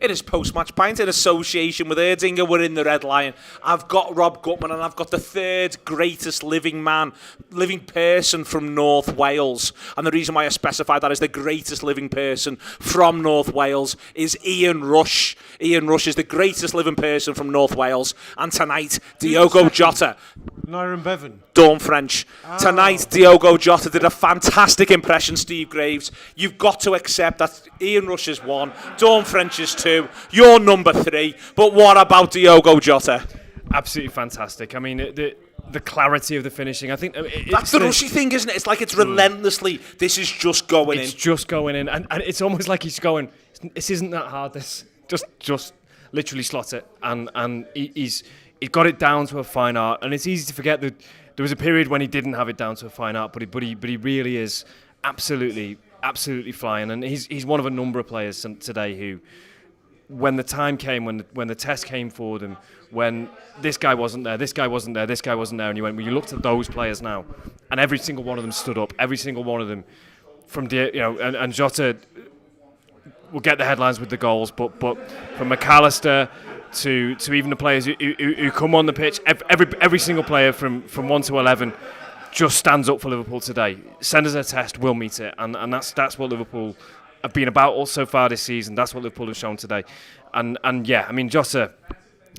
In his post-match pint, in association with Erdinger, we're in the Red Lion. I've got Rob Gutmann, and I've got the third greatest living person from North Wales. And the reason why I specify that as the greatest living person from North Wales is Ian Rush. Ian Rush is the greatest living person from North Wales. And tonight, Diogo Jota. Nyron Bevan. Dawn French. Oh. Tonight, Diogo Jota did a fantastic impression, Steve Graves. You've got to accept that Ian Rush is 1, Dawn French is 2, you're number 3. But what about Diogo Jota? Absolutely fantastic. I mean, the clarity of the finishing. I think that's the Rushy thing, isn't it? It's like it's relentlessly. This is just going in. It's just going in, and it's almost like he's going. This isn't that hard. This just literally slot it, and he's got it down to a fine art. And it's easy to forget that there was a period when he didn't have it down to a fine art, but he really is absolutely flying. And he's one of a number of players today who, when the time came, when the test came forward, and when this guy wasn't there, and you looked at those players now, and every single one of them stood up, every single one of them, and Jota will get the headlines with the goals, but from McAllister to even the players who come on the pitch, every single player from 1 to 11 just stands up for Liverpool today. Send us a test, we'll meet it, and that's what Liverpool have been about all so far this season. That's what Liverpool have shown today, and yeah, I mean, Jota,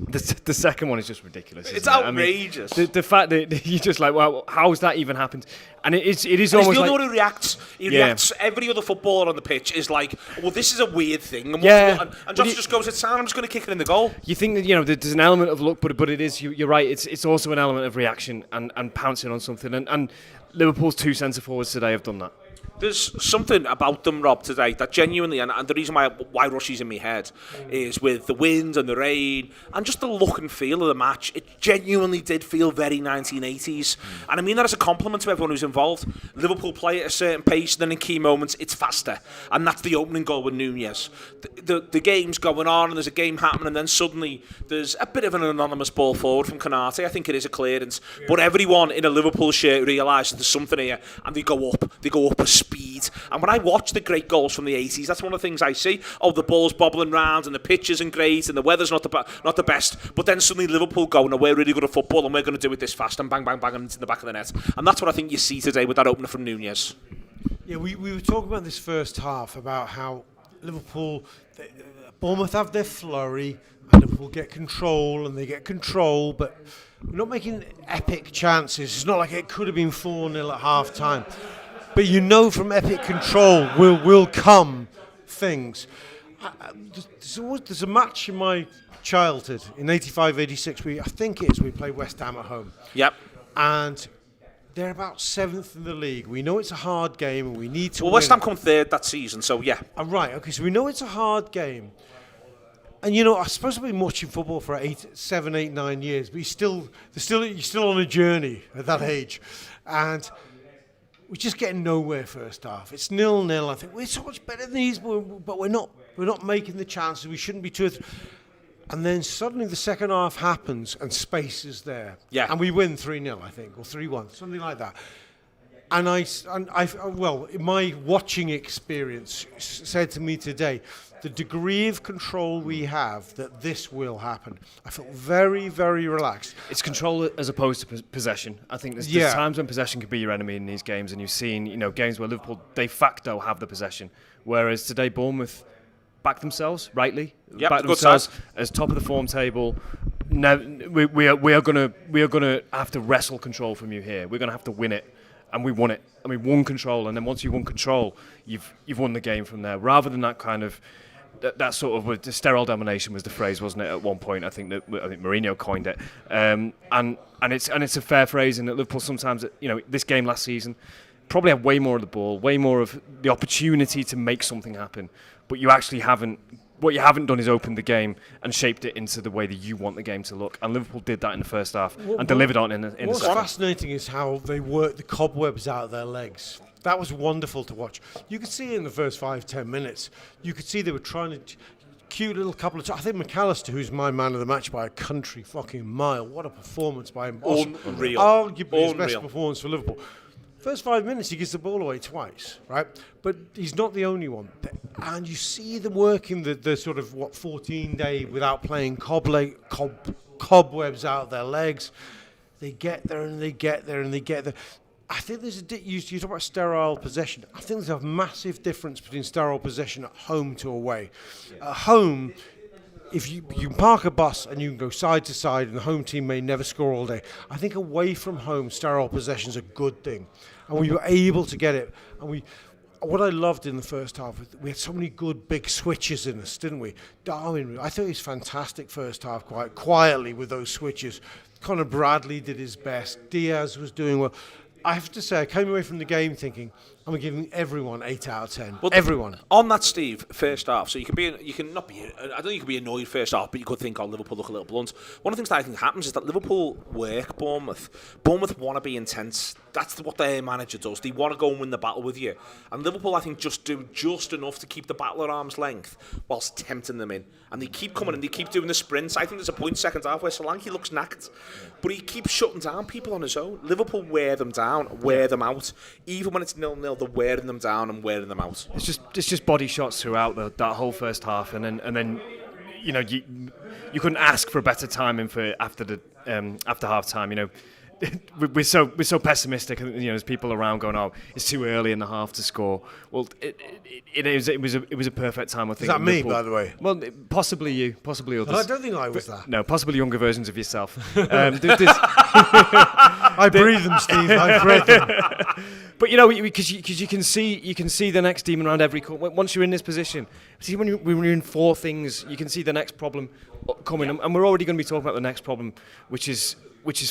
the second one is just ridiculous. It's outrageous. I mean, the fact that you're just like, well, how's that even happened? And it is and almost like... the other who reacts. He reacts. Every other footballer on the pitch is like, well, this is a weird thing. And Jota just goes, it's I'm just going to kick it in the goal. You think that, there's an element of luck, but it is, you're right, it's also an element of reaction and pouncing on something. And Liverpool's 2 centre-forwards today have done that. There's something about them, Rob, today that genuinely, and the reason why Rushy's in my head is with the wind and the rain and just the look and feel of the match. It genuinely did feel very 1980s. And I mean that as a compliment to everyone who's involved. Liverpool play at a certain pace, then in key moments it's faster. And that's the opening goal with Nunes. The game's going on and there's a game happening, and then suddenly there's a bit of an anonymous ball forward from Konate. I think it is a clearance. Yeah. But everyone in a Liverpool shirt realises there's something here, and they go up a speed. And when I watch the great goals from the 80s, that's one of the things I see. Oh, the ball's bobbling round and the pitch isn't great and the weather's not the best. But then suddenly Liverpool go, no, we're really good at football and we're going to do it this fast, and bang, bang, bang, and it's in the back of the net. And that's what I think you see today with that opener from Nunes. Yeah, we were talking about this first half, about how Liverpool, Bournemouth have their flurry, and Liverpool get control, but we're not making epic chances. It's not like it could have been 4-0 at half time. But from epic control will come things. There's a match in my childhood in 85-86. I think it is. We play West Ham at home. Yep. And they're about 7th in the league. We know it's a hard game and we need to win. West Ham come 3rd that season, so yeah. Right, okay, so we know it's a hard game. And I suppose I've been watching football for 7, 8, 9 years, but you're still on a journey at that age. And we're just getting nowhere first half. It's 0-0. I think we're so much better than these, but we're not making the chances. We shouldn't be too. And then suddenly the second half happens and space is there. Yeah. And we win 3-0, I think, or 3-1, something like that. And my watching experience said to me today, the degree of control we have that this will happen. I felt very, very relaxed. It's control as opposed to possession. I think there's times when possession can be your enemy in these games, and you've seen games where Liverpool de facto have the possession, whereas today Bournemouth back themselves rightly, back themselves as top of the form table. Now we are gonna have to wrestle control from you here. We're gonna have to win it. And we won it. And we won control. And then once you won control, you've won the game from there. Rather than that kind of that sort of sterile domination was the phrase, wasn't it? At one point, I think Mourinho coined it. And it's a fair phrase. And that Liverpool sometimes, this game last season, probably had way more of the ball, way more of the opportunity to make something happen. But you actually haven't. What you haven't done is opened the game and shaped it into the way that you want the game to look. And Liverpool did that in the first half and delivered on in the second. What's fascinating is how they worked the cobwebs out of their legs. That was wonderful to watch. You could see in the first 5-10 minutes, you could see they were trying to cute little couple of. I think McAllister, who's my man of the match by a country fucking mile. What a performance by him! Unreal. Arguably his best performance for Liverpool. First 5 minutes, he gives the ball away twice, right? But he's not the only one. And you see them working the sort of, 14-day without playing cobwebs out of their legs. They get there and they get there and they get there. I think there's you talk about sterile possession. I think there's a massive difference between sterile possession at home to away. At home, if you can park a bus and you can go side to side and the home team may never score all day, I think away from home, sterile possession is a good thing. And we were able to get it. And what I loved in the first half, we had so many good big switches in us, didn't we? Darwin, I thought he was fantastic first half, quite quietly with those switches. Conor Bradley did his best. Diaz was doing well. I have to say, I came away from the game thinking, I'm giving everyone 8 out of 10. Well, everyone. On that, Steve, first half, so I don't think you can be annoyed first half, but you could think, Liverpool look a little blunt. One of the things that I think happens is that Liverpool work Bournemouth. Bournemouth want to be intense. That's what their manager does. They want to go and win the battle with you. And Liverpool, I think, just do just enough to keep the battle at arm's length whilst tempting them in. And they keep coming and they keep doing the sprints. I think there's a point second half where Solanke looks knacked, but he keeps shutting down people on his own. Liverpool wear them down, wear them out. Even when it's 0-0, they're wearing them down and wearing them out. It's just body shots throughout that whole first half, and then you couldn't ask for a better timing for after half time. We're so pessimistic, and there's people around going, "Oh, it's too early in the half to score." Well, it was a perfect time. I think. Is that me, by the way? Well, possibly you, possibly others. I don't think I was that. No, possibly younger versions of yourself. I breathe them, Steve. I breathe them. But because you can see the next demon around every corner. Once you're in this position, see when you're in four things, you can see the next problem coming, and we're already going to be talking about the next problem, which is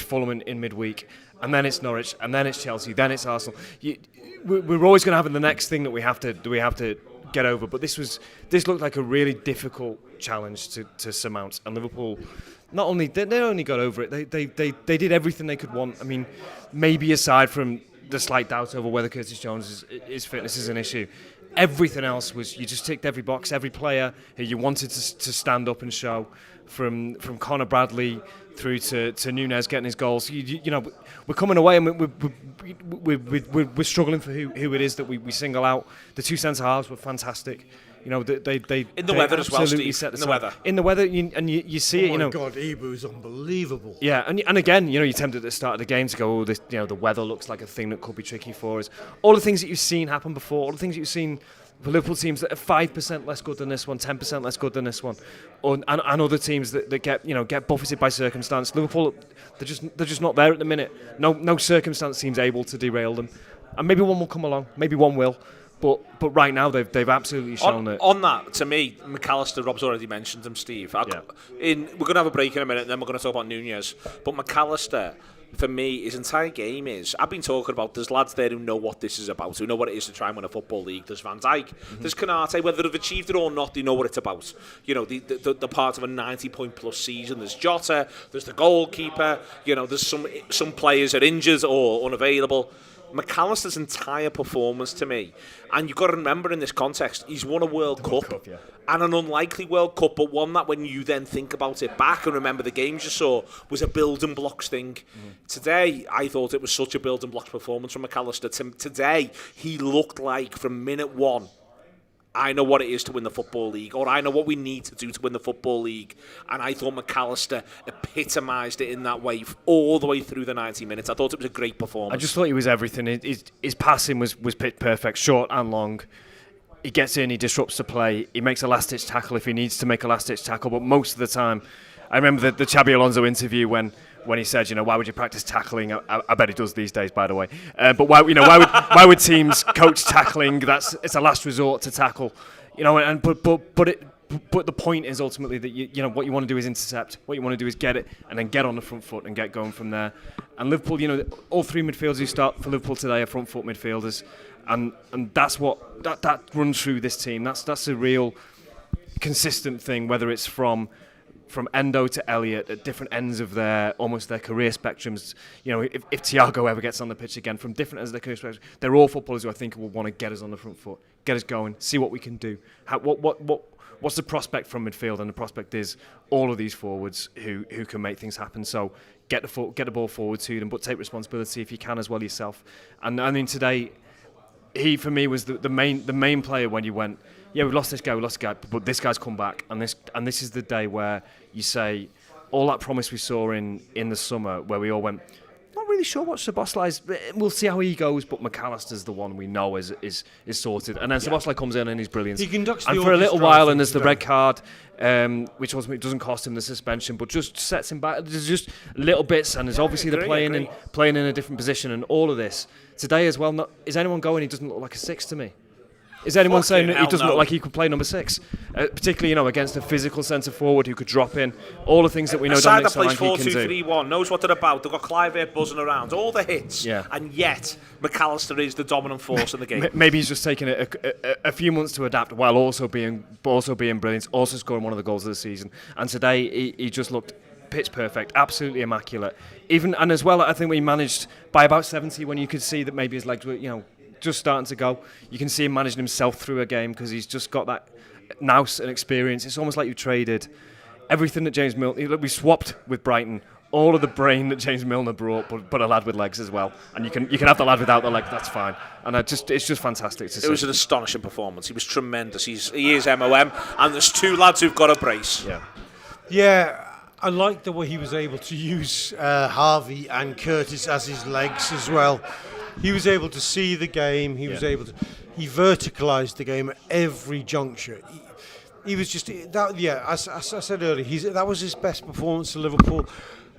Fulham in midweek, and then it's Norwich, and then it's Chelsea, then it's Arsenal. We're always going to have the next thing that we have to get over. But this looked like a really difficult challenge to surmount, and Liverpool not only got over it, they did everything they could want. I mean, maybe aside from the slight doubt over whether Curtis Jones' his fitness is an issue, everything else was, you just ticked every box. Every player who you wanted to stand up and show, from Conor Bradley through to Nunes getting his goals. We're coming away and we're struggling for who it is that we single out. The two centre halves were fantastic. They in the weather as well, Steve. In the weather, you see it. Oh my God, Ibu's unbelievable. Yeah, and again, you're tempted at the start of the game to go, the weather looks like a thing that could be tricky for us. All the things that you've seen happen before, all the things that you've seen for Liverpool teams that are 5% less good than this one, 10% less good than this one, and other teams that get buffeted by circumstance. Liverpool, they're just not there at the minute. No circumstance seems able to derail them, and maybe one will come along, maybe one will. But right now they've absolutely shown it. On that, to me, McAllister, Rob's already mentioned him, Steve. We're going to have a break in a minute, and then we're going to talk about Nunes. But McAllister, for me, his entire game is, I've been talking about, there's lads there who know what this is about, who know what it is to try and win a football league. There's Van Dijk, there's Konate, whether they've achieved it or not, they know what it's about. The part of a 90-point plus season. There's Jota, there's the goalkeeper, there's some players are injured or unavailable. McAllister's entire performance, to me, and you've got to remember in this context, he's won a World Cup, and an unlikely World Cup, but one that when you then think about it back and remember the games you saw, was a building blocks thing. Today, I thought it was such a building blocks performance from McAllister. Today, he looked like from minute one, I know what it is to win the Football League, or I know what we need to do to win the Football League. And I thought McAllister epitomised it in that way all the way through the 90 minutes. I thought it was a great performance. I just thought he was everything. His passing was pitch perfect, short and long. He gets in, he disrupts the play, he makes a last-ditch tackle if he needs to make a last-ditch tackle, but most of the time, I remember the Xabi Alonso interview when he said, why would you practice tackling? I bet he does these days, by the way. But why would teams coach tackling? It's a last resort to tackle, but the point is ultimately that what you want to do is intercept. What you want to do is get it and then get on the front foot and get going from there. And Liverpool, all three midfielders who start for Liverpool today are front foot midfielders, and that's what that runs through this team. That's a real consistent thing, whether it's from Endo to Elliott at different ends of their career spectrums. If Thiago ever gets on the pitch again, from different ends of their career spectrum, they're all footballers who I think will want to get us on the front foot, get us going, see what we can do. what's the prospect from midfield? And the prospect is all of these forwards who can make things happen. So get the ball forward to them, but take responsibility if you can as well yourself. And I mean, today, he for me was the main player when you went, yeah, we lost this guy, but this guy's come back, and this is the day where you say all that promise we saw in the summer, where we all went, not really sure what Szoboszlai is. We'll see how he goes, but McAllister's the one we know is sorted. And then Szoboszlai comes in and he's brilliant. He conducts and for a little while, and there's the red card, which ultimately doesn't cost him the suspension, but just sets him back. There's just little bits, and there's obviously the playing in a different position, and all of this today as well. Is anyone going? He doesn't look like a 6 to me. Is anyone saying that he doesn't look like he could play number 6? Particularly, against a physical centre forward who could drop in. All the things that we know Dominic Solanke can do. Plays 4-2-3-1, knows what they're about. They've got Clive here buzzing around, all the hits. Yeah. And yet, McAllister is the dominant force in the game. Maybe he's just taken a few months to adapt while also being brilliant, also scoring one of the goals of the season. And today, he just looked pitch perfect, absolutely immaculate. And as well, I think we managed by about 70 when you could see that maybe his legs were, just starting to go. You can see him managing himself through a game because he's just got that nous and experience. It's almost like you traded everything that James Milner. We swapped with Brighton all of the brain that James Milner brought, but a lad with legs as well. And you can have the lad without the legs. That's fine. And it's just fantastic to see. It was an astonishing performance. He was tremendous. He is MOM, and there's 2 lads who've got a brace. Yeah. I like the way he was able to use Harvey and Curtis as his legs as well. He was able to see the game. He verticalised the game at every juncture. He was just as I said earlier, that was his best performance for Liverpool.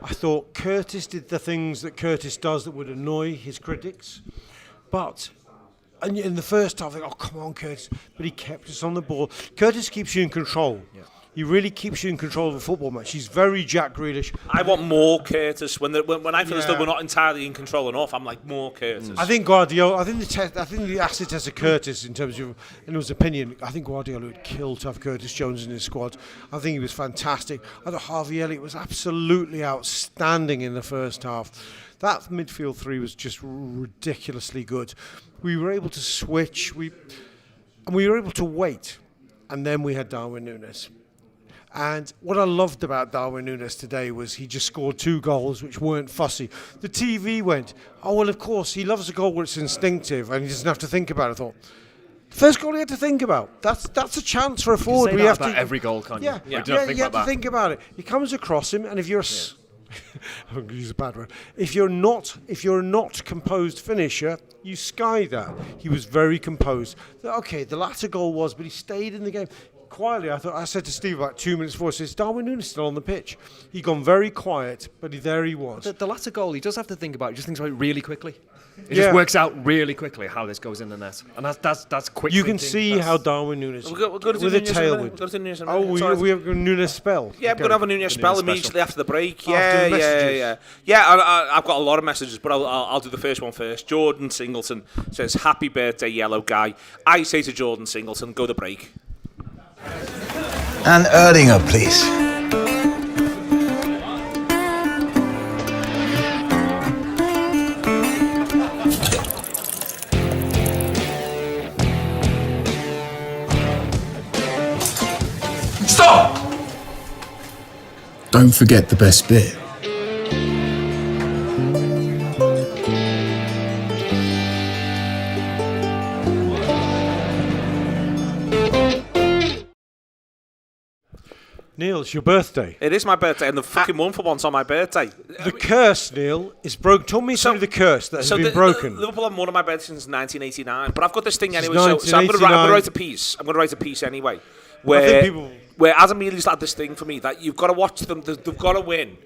I thought Curtis did the things that Curtis does that would annoy his critics, but in the first half, I think, oh come on, Curtis! But he kept us on the ball. Curtis keeps you in control. Yeah. He really keeps you in control of a football match. He's very Jack Grealish. I want more Curtis. When I feel as though we're not entirely in control enough, I'm like, more Curtis. I think Guardiola. I think the acid test of Curtis, in terms of, in his opinion, I think Guardiola would kill to have Curtis Jones in his squad. I think he was fantastic. I thought Harvey Elliott was absolutely outstanding in the first half. That midfield 3 was just ridiculously good. We were able to switch. We were able to wait, and then we had Darwin Nunes. And what I loved about Darwin Nunes today was he just scored 2 goals which weren't fussy. The TV went, oh, well, of course, he loves a goal where it's instinctive and he doesn't have to think about it. I thought, first goal he had to think about. That's a chance for a forward. You can say that about every goal, can't you? Yeah, you have to think about it. He comes across him, and if you're I'm going to use a bad word. If you're not composed finisher, you sky that. He was very composed. Okay, the latter goal was, but he stayed in the game. Quietly, I said to Steve about 2 minutes before, says Darwin Nunes still on the pitch. He'd gone very quiet, but there he was. The latter goal, he does have to think about it. He just thinks about it really quickly. It just works out really quickly how this goes in the net, and that's quick. You can see how Darwin Nunes with a tailwind. We have a Nunes spell. Yeah, we're going to have a Nunes spell immediately after the break. Yeah. I've got a lot of messages, but I'll do the first one first. Jordan Singleton says, "Happy birthday, yellow guy." I say to Jordan Singleton, go to break. And Erdinger, please. Stop! Don't forget the best bit. Neil, it's your birthday. It is my birthday, and the fucking won for once on my birthday. The curse, Neil, is broken. Tell me through the curse that has been broken. Liverpool have won on my birthday since 1989, but I've got this thing anyway, so I'm going to write a piece. I'm going to write a piece anyway, where Adam Mealy's had this thing for me that you've got to watch them. They've got to win.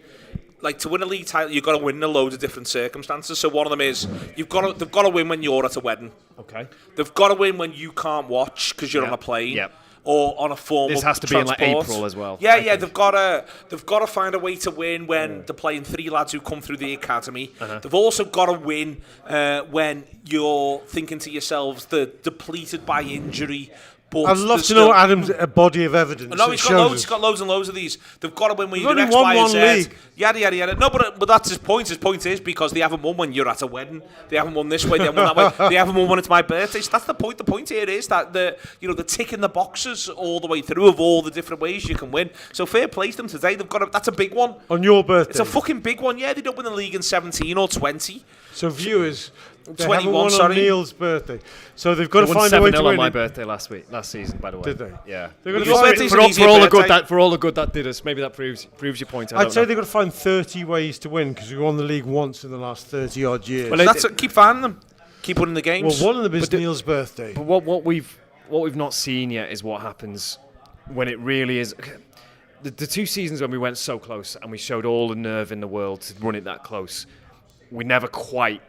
Like, to win a league title, you've got to win in a load of different circumstances. So one of them is they've got to win when you're at a wedding. Okay. They've got to win when you can't watch because you're on a plane. Yep. Or on a form This of has to transport. be in like April as well. Yeah, they've got to find a way to win when they're playing 3 lads who come through the academy. They've also got to win when you're thinking to yourselves they're depleted by injury, But I'd love to know Adam's body of evidence. No, he's got loads and loads of these. They've got to win when you do X, Y, and Z. League. Yada, yada, yada. No, but that's his point. His point is because they haven't won when you're at a wedding. They haven't won this way, they haven't won that way. They haven't won when it's my birthday. So that's the point. The point here is that they're ticking the boxes all the way through of all the different ways you can win. So fair play to them today. That's a big one. On your birthday. It's a fucking big one. Yeah, they don't win the league in 17 or 20. So viewers... 21, sorry. On Neil's birthday. So they've got to find a way to win. On my birthday last season, by the way. Did they? Yeah. For all the good that did us, maybe that proves your point. I'd say they've got to find 30 ways to win because we won the league once in the last 30 odd years. Well, keep finding them. Keep winning the games. Well, one of them is Neil's birthday. But what we've not seen yet is what happens when it really is. The 2 seasons when we went so close and we showed all the nerve in the world to run it that close, we never quite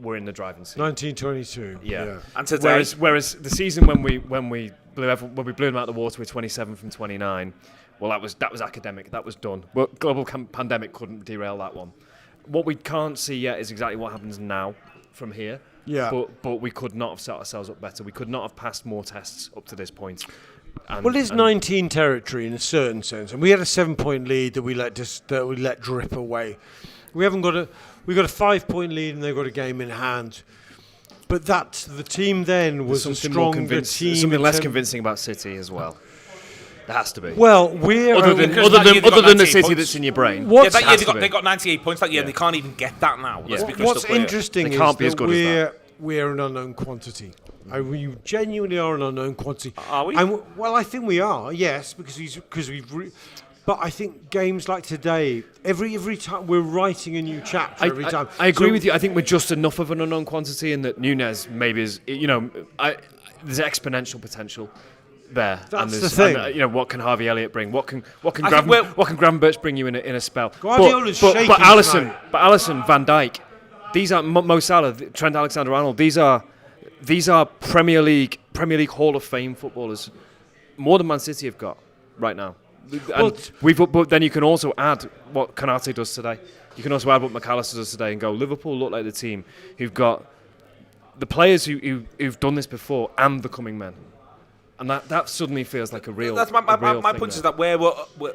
were in the driving seat. 1922. Yeah. And today, whereas the season when we blew them out of the water with 27 from 29, well, that was academic. That was done. But global pandemic couldn't derail that one. What we can't see yet is exactly what happens now from here. Yeah. But we could not have set ourselves up better. We could not have passed more tests up to this point. Well, it's 19 territory in a certain sense, and we had a 7-point lead that we let drip away. We got a 5-point lead, and they've got a game in hand. But the team then was a stronger team. Something less convincing about City as well. There has to be. Well, other than the City that's in your brain. That year they got 98 points that year, and they can't even get that now. Yeah. What's interesting is that we're an unknown quantity. We genuinely are an unknown quantity. Are we? Well, I think we are. Yes, because we've. But I think games like today, every time we're writing a new chapter every time. I agree with you. I think we're just enough of an unknown quantity, and that Nunes maybe is. There's exponential potential there. That's the thing. And, what can Harvey Elliott bring? What can Gravenberch bring you in a spell? Guardiola's shaking. But Alisson, Van Dijk, these are Mo Salah, Trent Alexander-Arnold. These are Premier League Hall of Fame footballers, more than Man City have got right now. But then you can also add what Konate does today. You can also add what McAllister does today and go, Liverpool look like the team who've got the players who've done this before and the coming men. And that suddenly feels like a real. That's my point is that where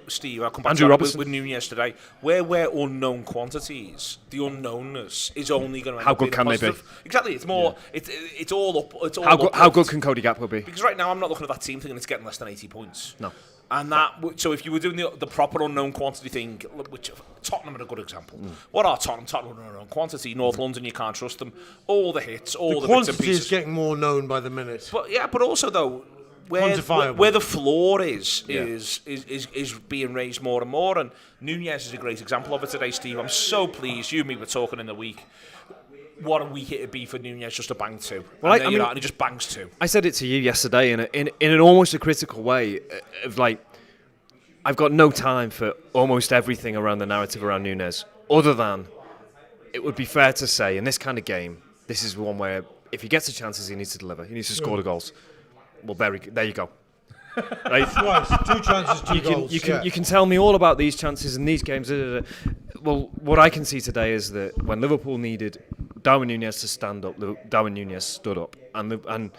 Steve, I'll come back Andrew to Robertson with Nunes today, where we're unknown quantities, the unknownness is only going to. How good can they be? Exactly, it's more. Yeah. It's all up. It's all. How good can Cody Gakpo be? Because right now I'm not looking at that team thinking it's getting less than 80 points. No. And so if you were doing the proper unknown quantity thing, which Tottenham are a good example. What are Tottenham? Tottenham are unknown quantity. North London, you can't trust them. All the hits, all the bits and pieces. The quantity is getting more known by the minute. But also though, where the floor is being raised more and more, and Nunes is a great example of it today, Steve. I'm so pleased. You and me were talking in the week. What a week it'd be for Nunes just to bang 2. Well, and he just bangs 2. I said it to you yesterday in an almost a critical way of like, I've got no time for almost everything around the narrative around Nunes, other than it would be fair to say in this kind of game, this is one where if he gets the chances, he needs to deliver. He needs to score the goals. Well, there you go. Right? Twice, 2 chances, 2 goals. You can tell me all about these chances in these games. Well, what I can see today is that when Liverpool needed Darwin Nunes to stand up, Darwin Nunes stood up and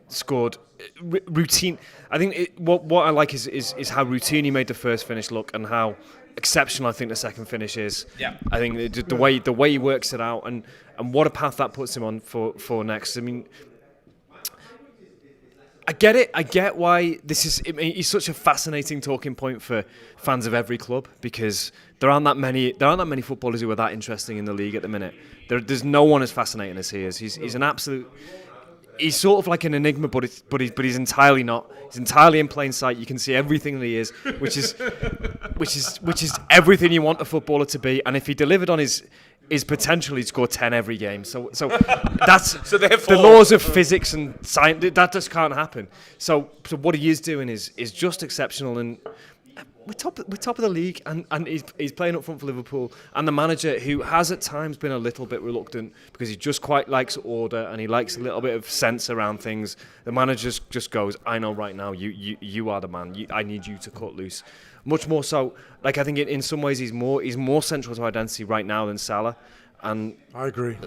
scored routine. I think what I like is how routine he made the first finish look and how exceptional I think the second finish is. Yeah. I think the way he works it out and what a path that puts him on for next. I mean, I get it. I get why this is. He's such a fascinating talking point for fans of every club because there aren't that many footballers who are that interesting in the league at the minute. There's no one as fascinating as he is. He's an absolute. He's sort of like an enigma, but he's entirely not. He's entirely in plain sight. You can see everything that he is, which is everything you want a footballer to be. And if he delivered on his potential, he'd score 10 every game. So that's so therefore, the laws of physics and science. That just can't happen. So what he is doing is just exceptional, and we're top of the league, and he's playing up front for Liverpool, and the manager who has at times been a little bit reluctant because he just quite likes order and he likes a little bit of sense around things. The manager just goes, I know right now you are the man. I need you to cut loose. Much more so, like I think in some ways he's more central to identity right now than Salah, And I agree.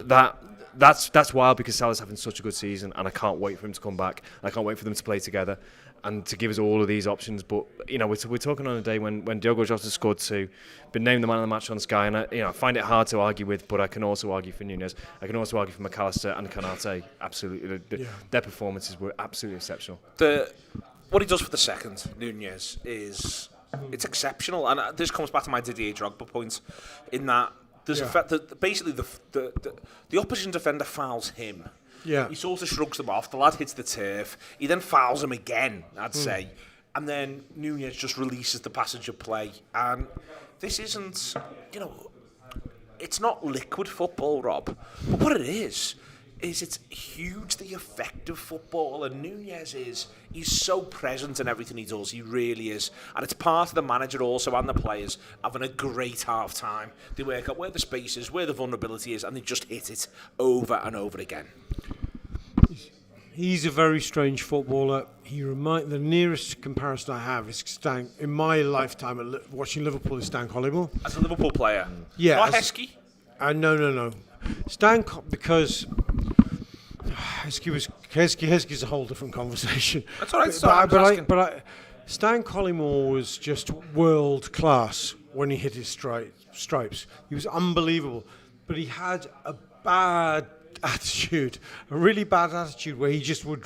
That's wild because Salah's having such a good season, and I can't wait for him to come back. I can't wait for them to play together and to give us all of these options. But we're talking on a day when Diogo Jota scored 2, been named the man of the match on Sky, and I find it hard to argue with. But I can also argue for Nunes. I can also argue for McAllister and Konate. Absolutely, their performances were absolutely exceptional. What he does for the second, Nunes, is it's exceptional, and this comes back to my Didier Drogba point, in that there's basically the opposition defender fouls him. Yeah. He sort of shrugs them off. The lad hits the turf. He then fouls him again, I'd say. And then Nunes just releases the passage of play. And this isn't, it's not liquid football, Rob. But what it is it's hugely effective football. And Nunes he's so present in everything he does. He really is. And it's part of the manager also and the players having a great half-time. They work out where the space is, where the vulnerability is, and they just hit it over and over again. He's a very strange footballer. The nearest comparison I have is Stan, in my lifetime watching Liverpool, is Stan Collymore. As a Liverpool player? Yeah. Not Heskey? No. Because Heskey's a whole different conversation. That's all right. But Stan Collymore was just world class when he hit his stripes. He was unbelievable. But he had a really bad attitude where he just would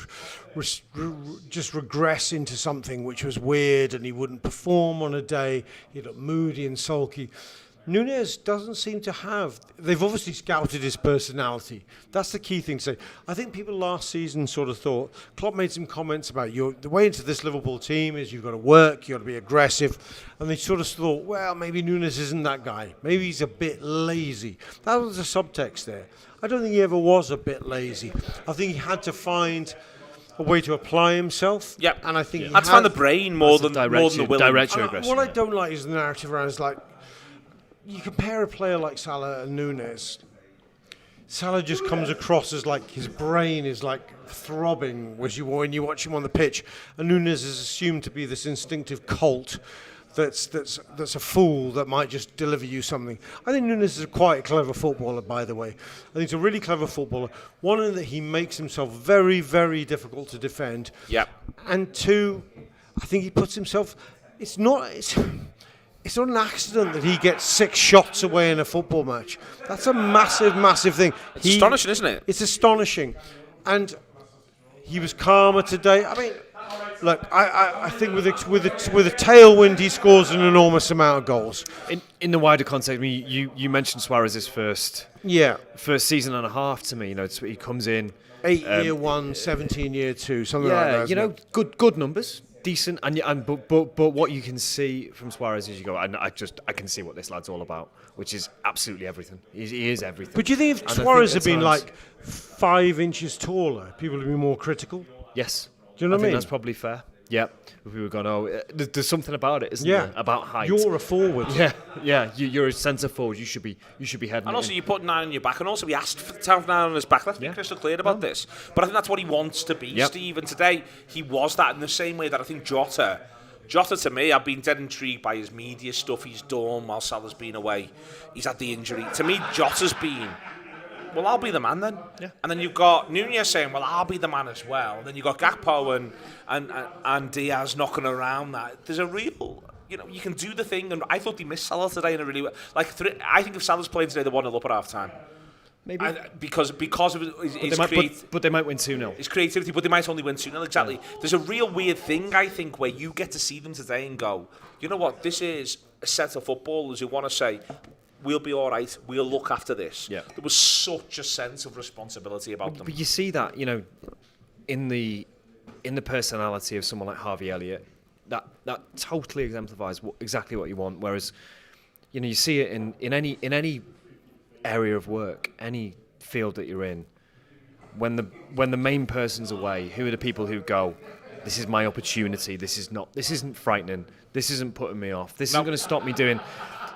just regress into something which was weird, and he wouldn't perform on a day. He'd look moody and sulky. Nunes doesn't seem to have. They've obviously scouted his personality. That's the key thing to say. I think people last season sort of thought, Klopp made some comments about the way into this Liverpool team is you've got to work, you've got to be aggressive, and they sort of thought, well, maybe Nunes isn't that guy. Maybe he's a bit lazy. That was the subtext there. I don't think he ever was a bit lazy. I think he had to find a way to apply himself. Yeah, and I think he had to find the brain more than the will. Direct your aggression. What I don't like is the narrative around is like, you compare a player like Salah and Nunes. Salah just comes across as like his brain is like throbbing when you watch him on the pitch, and Nunes is assumed to be this instinctive colt that's a fool that might just deliver you something. I think Nunes is quite a clever footballer, by the way. I think he's a really clever footballer. One, in that he makes himself very, very difficult to defend. Yeah. And two, I think he puts himself. It's not an accident that he gets 6 shots away in a football match. That's a massive, massive thing. It's astonishing, isn't it? It's astonishing. And he was calmer today. I mean, look, I think with a tailwind, he scores an enormous amount of goals. In the wider context, I mean, you mentioned Suarez's first season and a half to me. He comes in 8 year 1, 17 year 2, something like that. Good numbers. Decent, but what you can see from Suarez as you go, I can see what this lad's all about, which is absolutely everything. He is everything. But do you think if Suarez had been like 5 inches taller, people would be more critical? Yes. Do you know what I mean? That's probably fair. Yeah. If we were going, there's something about it, isn't there? About height. You're a forward. Yeah. You're a centre forward. You should be heading. And also, you put 9 on your back, and also he asked for to have 9 on his back. Let's be crystal clear about this. But I think that's what he wants to be, Steve. And today he was that, in the same way that I think Jota, to me, I've been dead intrigued by his media stuff he's done while Salah's been away. He's had the injury. To me, Jota's been, well, I'll be the man then. Yeah. And then you've got Nunes saying, well, I'll be the man as well. And then you've got Gakpo and Diaz knocking around that. There's a real, you can do the thing. And I thought he missed Salah today in a really, I think if Salah's playing today, they 1-0 up at half time. Maybe. And because of his but they might win 2-0. His creativity, but they might only win 2-0, exactly. Yeah. There's a real weird thing, I think, where you get to see them today and go, you know what, this is a set of footballers who want to say, we'll be all right, we'll look after this. Yeah. There was such a sense of responsibility about them. But you see that, in the personality of someone like Harvey Elliott, that totally exemplifies exactly what you want. Whereas, you see it in any area of work, any field that you're in, when the main person's away, who are the people who go, this is my opportunity, this isn't frightening, this isn't putting me off, this isn't going to stop me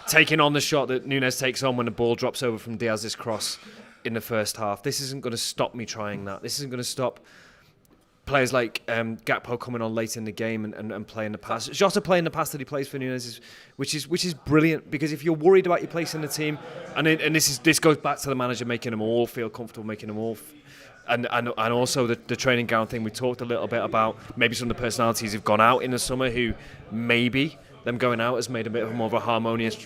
taking on the shot that Nunes takes on when the ball drops over from Diaz's cross in the first half. This isn't going to stop me trying that. This isn't going to stop players like Gakpo coming on late in the game and playing the pass. Jota playing the pass that he plays for Nunes, which is brilliant, because if you're worried about your place in the team, and this goes back to the manager making them all feel comfortable, making them all. And also the training ground thing, we talked a little bit about maybe some of the personalities who've gone out in the summer, who maybe them going out has made a bit of more of a harmonious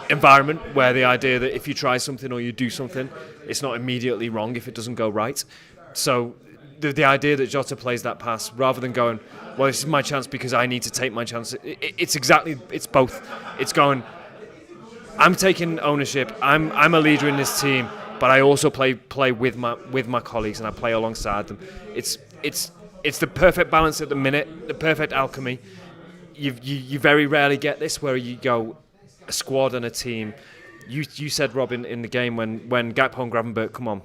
environment, where the idea that if you try something or you do something, it's not immediately wrong if it doesn't go right. So the idea that Jota plays that pass, rather than going, well, this is my chance because I need to take my chance, it's both. It's going, I'm taking ownership, I'm a leader in this team, but I also play with my colleagues, and I play alongside them. It's the perfect balance at the minute, the perfect alchemy. You very rarely get this, where you go a squad and a team. You said, Rob, in the game when Gakpo and Gravenberch come on,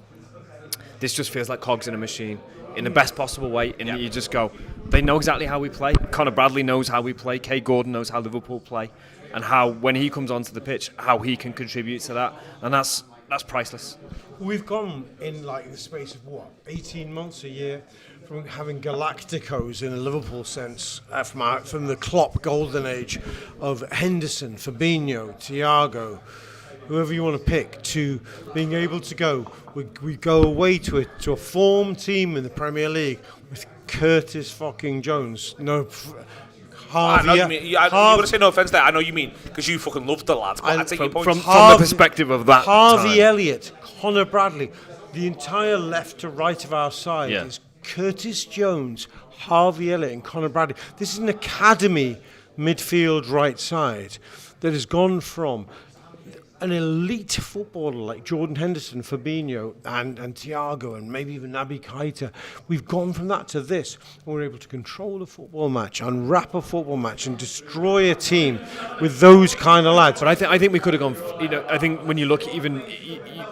this just feels like cogs in a machine in the best possible way, and you just go, they know exactly how we play. Connor Bradley knows how we play. Kay Gordon knows how Liverpool play, and how when he comes onto the pitch, how he can contribute to that, and that's priceless. We've gone in the space of 18 months, a year, from having Galacticos in a Liverpool sense, from the Klopp golden age of Henderson, Fabinho, Thiago, whoever you want to pick, to being able to go. We go away to a form team in the Premier League with Curtis fucking Jones. Harvey. I know you mean. You're going to say no offence there. I know you mean, because you fucking loved the lads. But I take your point. From the perspective of that Harvey time. Elliott, Connor Bradley, the entire left to right of our side is Curtis Jones, Harvey Elliott and Connor Bradley. This is an academy midfield right side that has gone from an elite footballer like Jordan Henderson, Fabinho and Thiago and maybe even Naby Keita. We've gone from that to this, and we're able to control a football match, unwrap a football match and destroy a team with those kind of lads. But I think we could have gone, I think when you look, even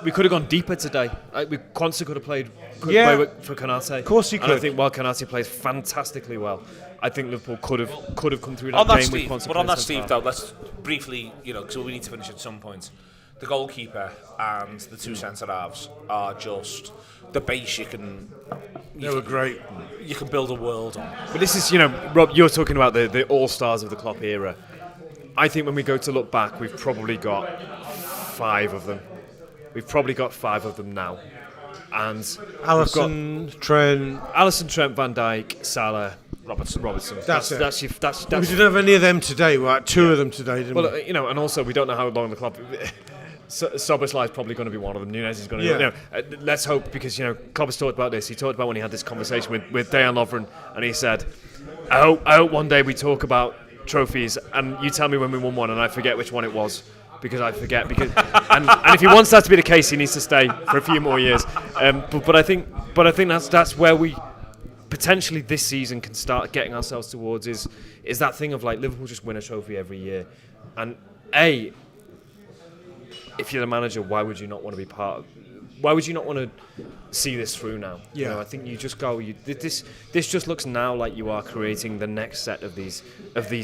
we could have gone deeper today. Quansah could have played for Konate. Of course he could. And I think while Konate plays fantastically well, I think Liverpool could have come through that game with Quansah. But on that, Steve, though, let's briefly, because we need to finish at some point. The goalkeeper and the two centre-halves are just the base They were great. You can build a world on. But this is, Rob, you're talking about the all-stars of the Klopp era. I think when we go to look back, we've probably got 5 of them. We've probably got 5 of them now. And Alisson, Trent, Van Dijk, Salah, Robertson. That's it. That's we didn't have any of them today. We had 2 of them today, didn't we? Well, and also we don't know how long the Klopp. Soboslai is probably going to be one of them. Nunes is going to. Let's hope, because Klopp has talked about this. He talked about when he had this conversation with Dejan Lovren, and he said, "I hope one day we talk about trophies, and you tell me when we won one, and I forget which one it was." Because I forget. And if he wants that to be the case, he needs to stay for a few more years. But I think that's where we potentially this season can start getting ourselves towards is that thing of Liverpool just win a trophy every year. And if you're the manager, why would you not want to be part of? Why would you not want to see this through now? Yeah. I think you just go. This just looks now like you are creating the next set of these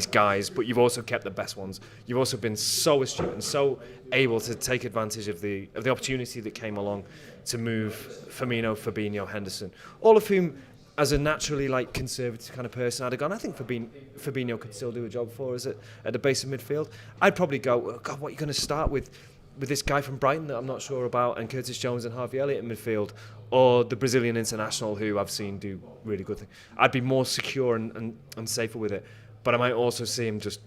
guys, but you've also kept the best ones. You've also been so astute and so able to take advantage of the opportunity that came along to move Firmino, Fabinho, Henderson, all of whom, as a naturally conservative kind of person, I'd have gone, I think Fabinho could still do a job for us at the base of midfield. I'd probably go, oh God, what are you going to start with this guy from Brighton that I'm not sure about, and Curtis Jones and Harvey Elliott in midfield, or the Brazilian international who I've seen do really good things. I'd be more secure and safer with it, but I might also see him just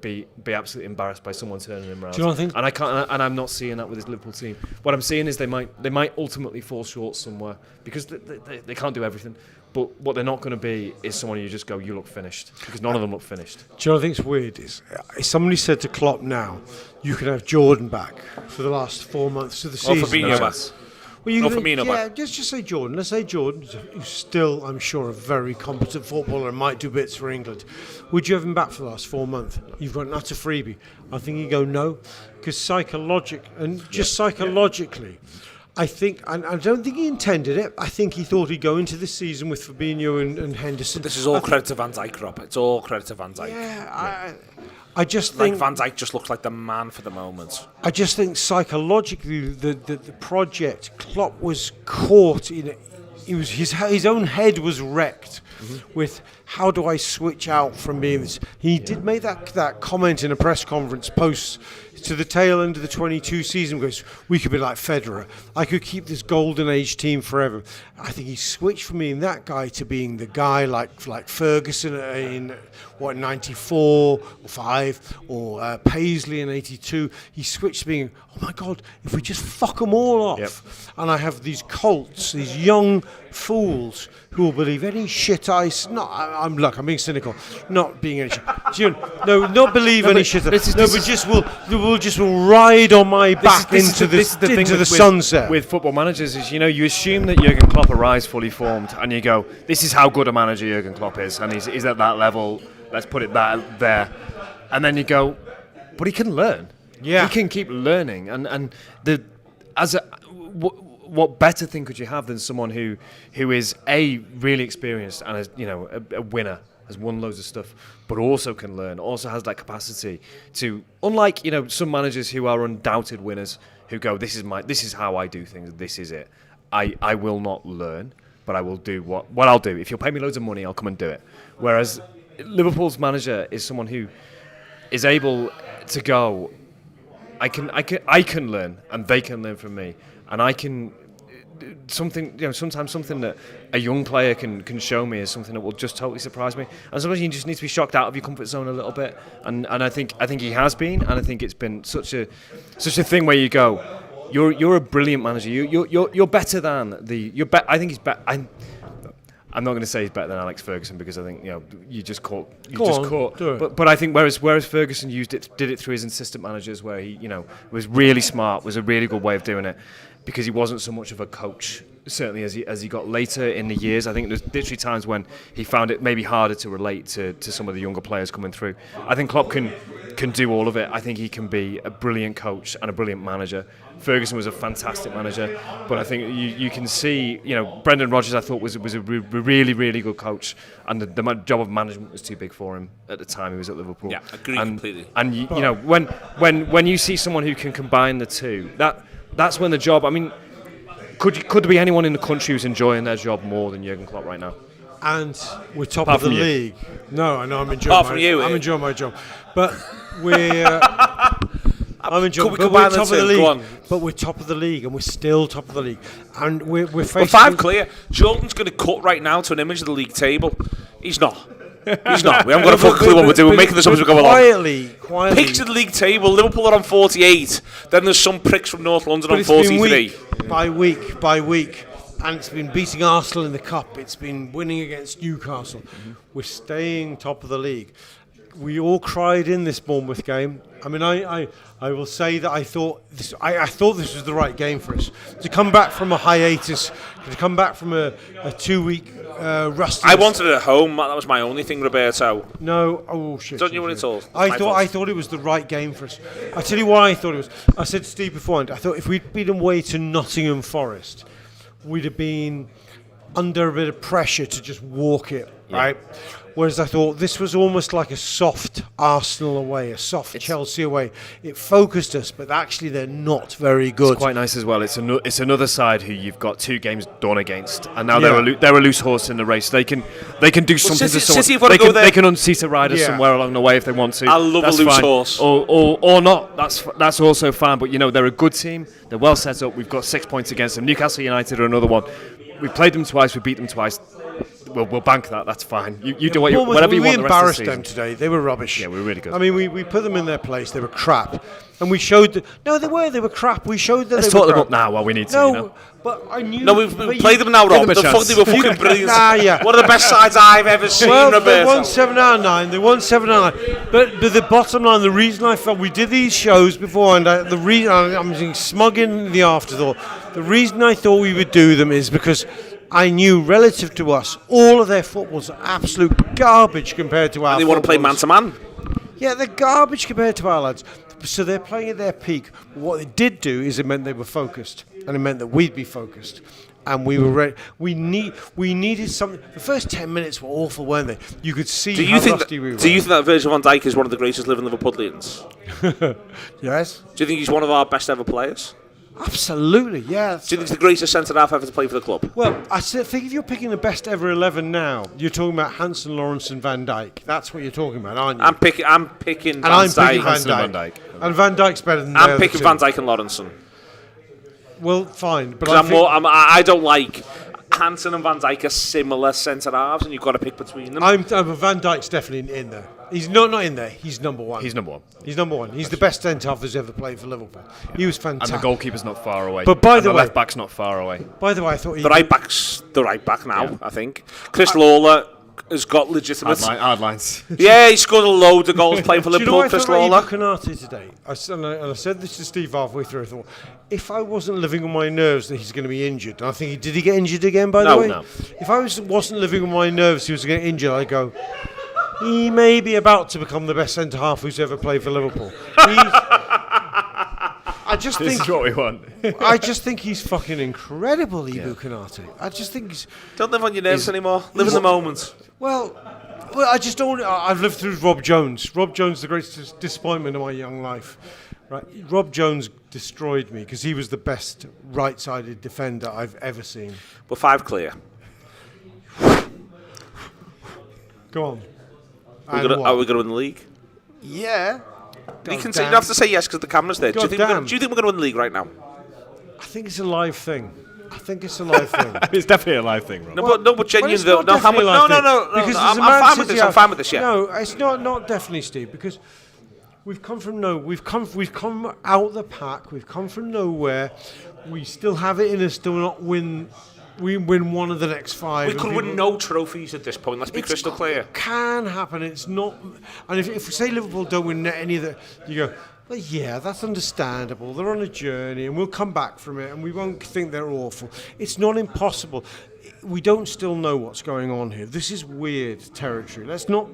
be absolutely embarrassed by someone turning him around. Do you not think? And I'm not seeing that with this Liverpool team. What I'm seeing is they might ultimately fall short somewhere because they can't do everything. But what they're not going to be is someone you just go, you look finished, because none of them look finished. Do you know what I think is weird? Is somebody said to Klopp now, you can have Jordan back for the last 4 months of the season. Fabinho back. Well, Firmino back. Just say Jordan. Let's say Jordan, who's still, I'm sure, a very competent footballer and might do bits for England. Would you have him back for the last 4 months? You've got an utter freebie. I think you go no, because psychologically, I think, and I don't think he intended it. I think he thought he'd go into this season with Fabinho and Henderson. This is all credit to Van Dijk, Rob. It's all credit to Van Dijk. Yeah, I just think Van Dijk just looks like the man for the moment. I just think psychologically the project, Klopp was caught in his own head was wrecked with how do I switch out from being this. He did make that comment in a press conference post to the tail end of the 22 season, goes, we could be like Federer. I could keep this golden age team forever. I think he switched from being that guy to being the guy like Ferguson in 94 or 5 or Paisley in 82. He switched to being, oh my God, if we just fuck them all off. And I have these colts, these young fools who will believe any shit I'm being cynical, not being any shit. Not believe any shit. Will just ride on my back into the sunset. With football managers is, you assume that Jurgen Klopp arrives fully formed, and you go, this is how good a manager Jurgen Klopp is, and he's at that level. Let's put it there, and then you go, but he can learn. Yeah, he can keep learning, what better thing could you have than someone who is really experienced and is a winner, has won loads of stuff, but also can learn, also has that capacity to, unlike some managers who are undoubted winners who go, this is how I do things, this is it. I will not learn, but I will do what I'll do. If you'll pay me loads of money, I'll come and do it. Whereas Liverpool's manager is someone who is able to go, I can learn, and they can learn from me, and I can sometimes something that a young player can show me is something that will just totally surprise me. And sometimes you just need to be shocked out of your comfort zone a little bit. And I think he has been, and I think it's been such a thing where you go, you're a brilliant manager. You're better than I think he's better. I'm not going to say he's better than Alex Ferguson, because I think you just caught. But I think whereas Ferguson did it through his assistant managers, where he was really smart, was a really good way of doing it, because he wasn't so much of a coach. Certainly as he got later in the years, I think there's literally times when he found it maybe harder to relate to some of the younger players coming through. I think Klopp can do all of it. I think he can be a brilliant coach and a brilliant manager. Ferguson was a fantastic manager, but I think you can see, Brendan Rodgers I thought was a really, really good coach, and the job of management was too big for him at the time he was at Liverpool. Yeah, agree completely. And when you see someone who can combine the two, that's when the job. I mean, could there be anyone in the country who's enjoying their job more than Jurgen Klopp right now? And we're top of the league. No, I know I'm enjoying my job, but we're. I'm enjoying. We're top of the league. But we're top of the league, and we're still top of the league, and we're facing. Well, 5 clear. Jordan's going to cut right now to an image of the league table. He's not. He's not. We haven't got a fucking clue what we're doing. We're making this up as we go along. Quietly. Picture the league table. Liverpool are on 48. Then there's some pricks from North London on 43. By week. And it's been beating Arsenal in the Cup. It's been winning against Newcastle. We're staying top of the league. We all cried in this Bournemouth game. I mean, I will say that I thought this was the right game for us to come back from a hiatus, to come back from a 2-week rusty. I wanted it at home. That was my only thing, Roberto. No, oh shit! Don't you want it all? I thought it was the right game for us. I tell you why I thought it was. I said to Steve beforehand, I thought if we'd been away to Nottingham Forest, we'd have been under a bit of pressure to just walk it, right? Whereas I thought this was almost like a soft Arsenal away, a soft Chelsea away. It focused us, but actually they're not very good. It's quite nice as well. It's another side who you've got 2 games done against, and now they're a loose horse in the race. They can do something to someone. They can unseat a rider somewhere along the way if they want to. I love a loose horse, or not. That's also fine. But they're a good team. They're well set up. We've got 6 points against them. Newcastle United are another one. We played them twice. We beat them twice. We'll bank that. That's fine. You do whatever you want. We embarrassed them today. They were rubbish. Yeah, we were really good. I mean, we put them in their place. They were crap, and we showed that. No, they were crap. We showed that. Let's they were talk them crap. up now while we need to. No, but I knew. No, we've played them now, Rob. They were fucking brilliant. One of the best sides I've ever seen. Well, they won 7-9. They won 7-9. But the bottom line, the reason I felt we did these shows before, and the reason I'm being smug in the afterthought. The reason I thought we would do them is because I knew, relative to us, all of their footballs are absolute garbage compared to our. They want to play man to man. Yeah, they're garbage compared to our lads. So they're playing at their peak. What they did do is it meant they were focused, and it meant that we'd be focused, and we were ready. We needed something. The first 10 minutes were awful, weren't they? You could see how rusty we were. Do you think that Virgil van Dijk is one of the greatest living Liverpudlians? Yes. Do you think he's one of our best ever players? Absolutely, yeah. Do you think he's the greatest centre-half ever to play for the club? Well, I think if you're picking the best ever 11 now, you're talking about Hansen, Lawrence, and Van Dijk. That's what you're talking about, aren't you? I'm picking Van Dijk. And Van Dijk's better than I'm picking Van Dijk and Lawrence. Well, fine, but I don't like Hansen and Van Dijk are similar centre halves, and you've got to pick between them. Van Dijk's definitely in there. He's not in there. He's number one. He's number one. He's number one. He's the best centre half who's ever played for Liverpool. Yeah. He was fantastic. And the goalkeeper's not far away. But by the way, left back's not far away. By the way, I thought the right back's the right back now. Yeah. I think Chris Lawler has got legitimate hard lines. Yeah, he scored a load of goals playing for Liverpool. Chris Lawler. Canate today. I said this to Steve halfway through. I thought, if I wasn't living on my nerves that he's going to be injured, and I think did he get injured again? By the way, no. If I wasn't living on my nerves, he was going to get injured. I'd go. He may be about to become the best centre half who's ever played for Liverpool. I just this think is what we want. I just think he's fucking incredible, Ibu Konate. I just think he's... Don't live on your nerves anymore. Live in the moment. Well, I just don't... I've lived through Rob Jones. Rob Jones, the greatest disappointment of my young life. Right, Rob Jones destroyed me because he was the best right-sided defender I've ever seen. We're 5 clear. Go on. Are we going to win the league? Yeah. You don't have to say yes because the camera's there. Do you think we're going to win the league right now? I think it's a live thing. It's definitely a live thing, Rob. But genuinely though. No. Because I'm fine with this. I'm fine with this. Yeah. No, it's not definitely, Steve. Because we've come come out the pack. We've come from nowhere. We still have it in us to not win. We win one of the next 5. We could win no trophies at this point. Let's be crystal clear. It can happen. It's not. And if we say Liverpool don't win any of the, you go, well, yeah, that's understandable. They're on a journey, and we'll come back from it, and we won't think they're awful. It's not impossible. We don't still know what's going on here. This is weird territory. Let's not.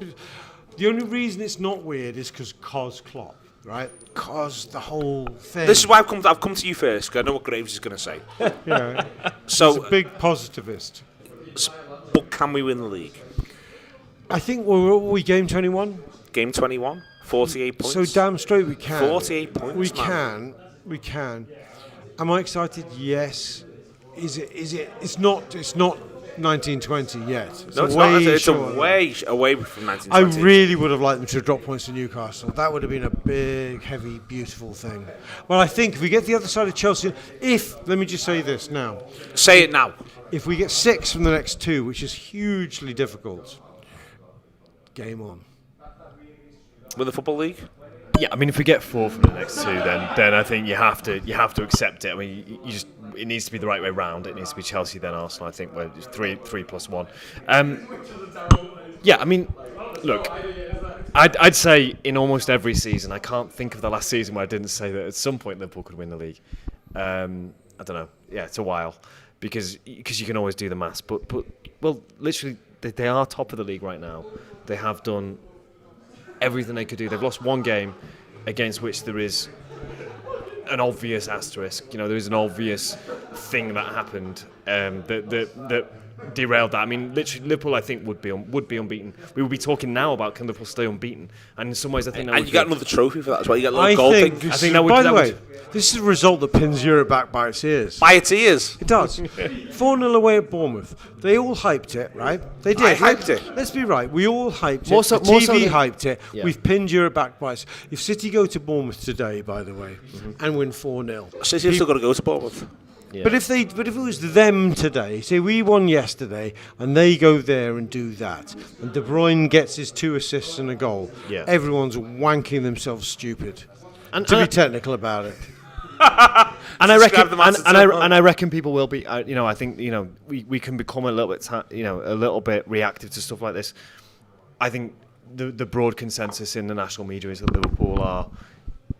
The only reason it's not weird is because Klopp. Right, cause the whole thing. This is why I've come to you first, because I know what Graves is going to say. Yeah, so he's a big positivist. But can we win the league? I think we game 21. Game 21, 48 points. So damn straight we can. 48 points. We can. Am I excited? Yes. Is it? It's not 1920 yet. It's way away from 1920. I really would have liked them to have dropped points to Newcastle. That would have been a big, heavy, beautiful thing. Well, I think if we get the other side of Chelsea, let me just say this now. Say it now. If we get 6 from the next 2, which is hugely difficult, game on. With the Football League? Yeah, I mean, if we get 4 from the next 2, then I think you have to accept it. I mean, it needs to be the right way round. It needs to be Chelsea then Arsenal. I think where it's 3 plus 1. Yeah, I mean, look, I'd say in almost every season, I can't think of the last season where I didn't say that at some point Liverpool could win the league. I don't know. Yeah, it's a while because you can always do the maths. But well, literally, they are top of the league right now. They have done everything they could do. They've lost 1 game against which there is an obvious asterisk. You know, there is an obvious thing that happened that derailed that. I mean, literally, Liverpool, I think, would be unbeaten. We would be talking now about can Liverpool stay unbeaten, and in some ways, I think. And you get another trophy for that as well. You get a little gold thing. I think that would. By the way, this is a result that pins Europe back by its ears. By its ears. It does. 4-0 away at Bournemouth. They all hyped it, right? They did. Hyped it. Let's be right. We all hyped it. The TV hyped it. Yeah. We've pinned Europe back by its. If City go to Bournemouth today, by the way, and win 4-0, City have still got to go to Bournemouth. Yeah. But if it was them today, say we won yesterday, and they go there and do that, and De Bruyne gets his 2 assists and a goal, everyone's wanking themselves stupid. And to be technical about it. And I reckon people will be. I think we can become a little bit a little bit reactive to stuff like this. I think the broad consensus in the national media is that Liverpool are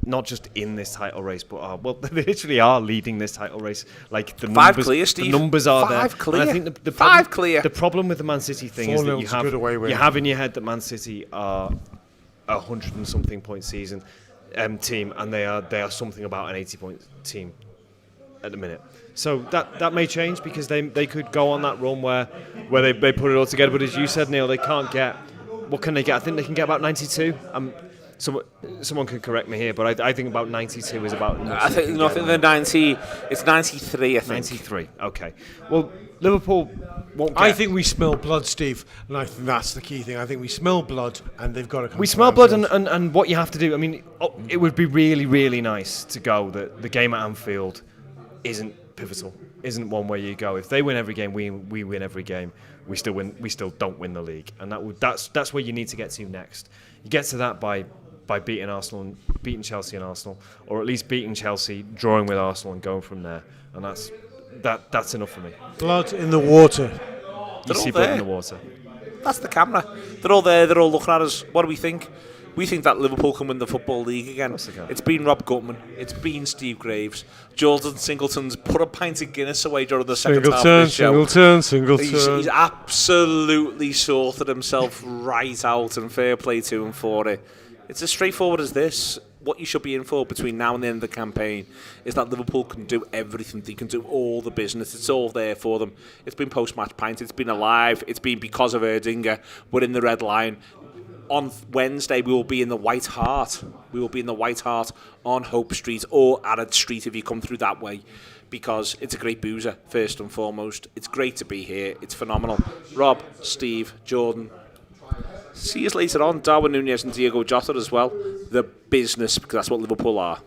not just in this title race, but they literally are leading this title race. Like the 5 numbers, clear, Steve. The numbers are 5 clear. And I think the 5 clear. The problem with the Man City thing is that you have in your head that Man City are 100 and something point season team, and they are something about an 80-point team at the minute. So that may change because they could go on that run where they put it all together. But as you said, Neil, they can't get. What can they get? I think they can get about 92. someone can correct me here, but I think about 92 is about. I think the 90. It's 93. I think 93. Okay. Well, Liverpool won't. I think we smell blood, Steve, and I think that's the key thing. I think we smell blood, and they've got to come. We smell blood, and what you have to do. I mean, it would be really, really nice to go that the game at Anfield isn't pivotal, isn't one where you go, if they win every game, we win every game, we still don't win the league, and that's where you need to get to next. You get to that by beating Arsenal and beating Chelsea and Arsenal, or at least beating Chelsea, drawing with Arsenal, and going from there, and that's enough for me. Blood in the water. You see blood in the water. That's the camera. They're all there. They're all looking at us. What do we think? We think that Liverpool can win the Football League again. It's been Rob Gutmann. It's been Steve Graves. Jordan Singleton's put a pint of Guinness away during the second half of the show. Singleton. He's absolutely sorted himself right out, and fair play to him for it. It's as straightforward as this. What you should be in for between now and the end of the campaign is that Liverpool can do everything. They can do all the business. It's all there for them. It's been post-match pint. It's been alive. It's been because of Erdinger. We're in the Red Lion. On Wednesday, we will be in the White Hart. We will be in the White Hart on Hope Street, or Arad Street if you come through that way, because it's a great boozer, first and foremost. It's great to be here. It's phenomenal. Rob, Steve, Jordan. See you later on. Darwin Nunes and Diego Jota as well. The business, because that's what Liverpool are.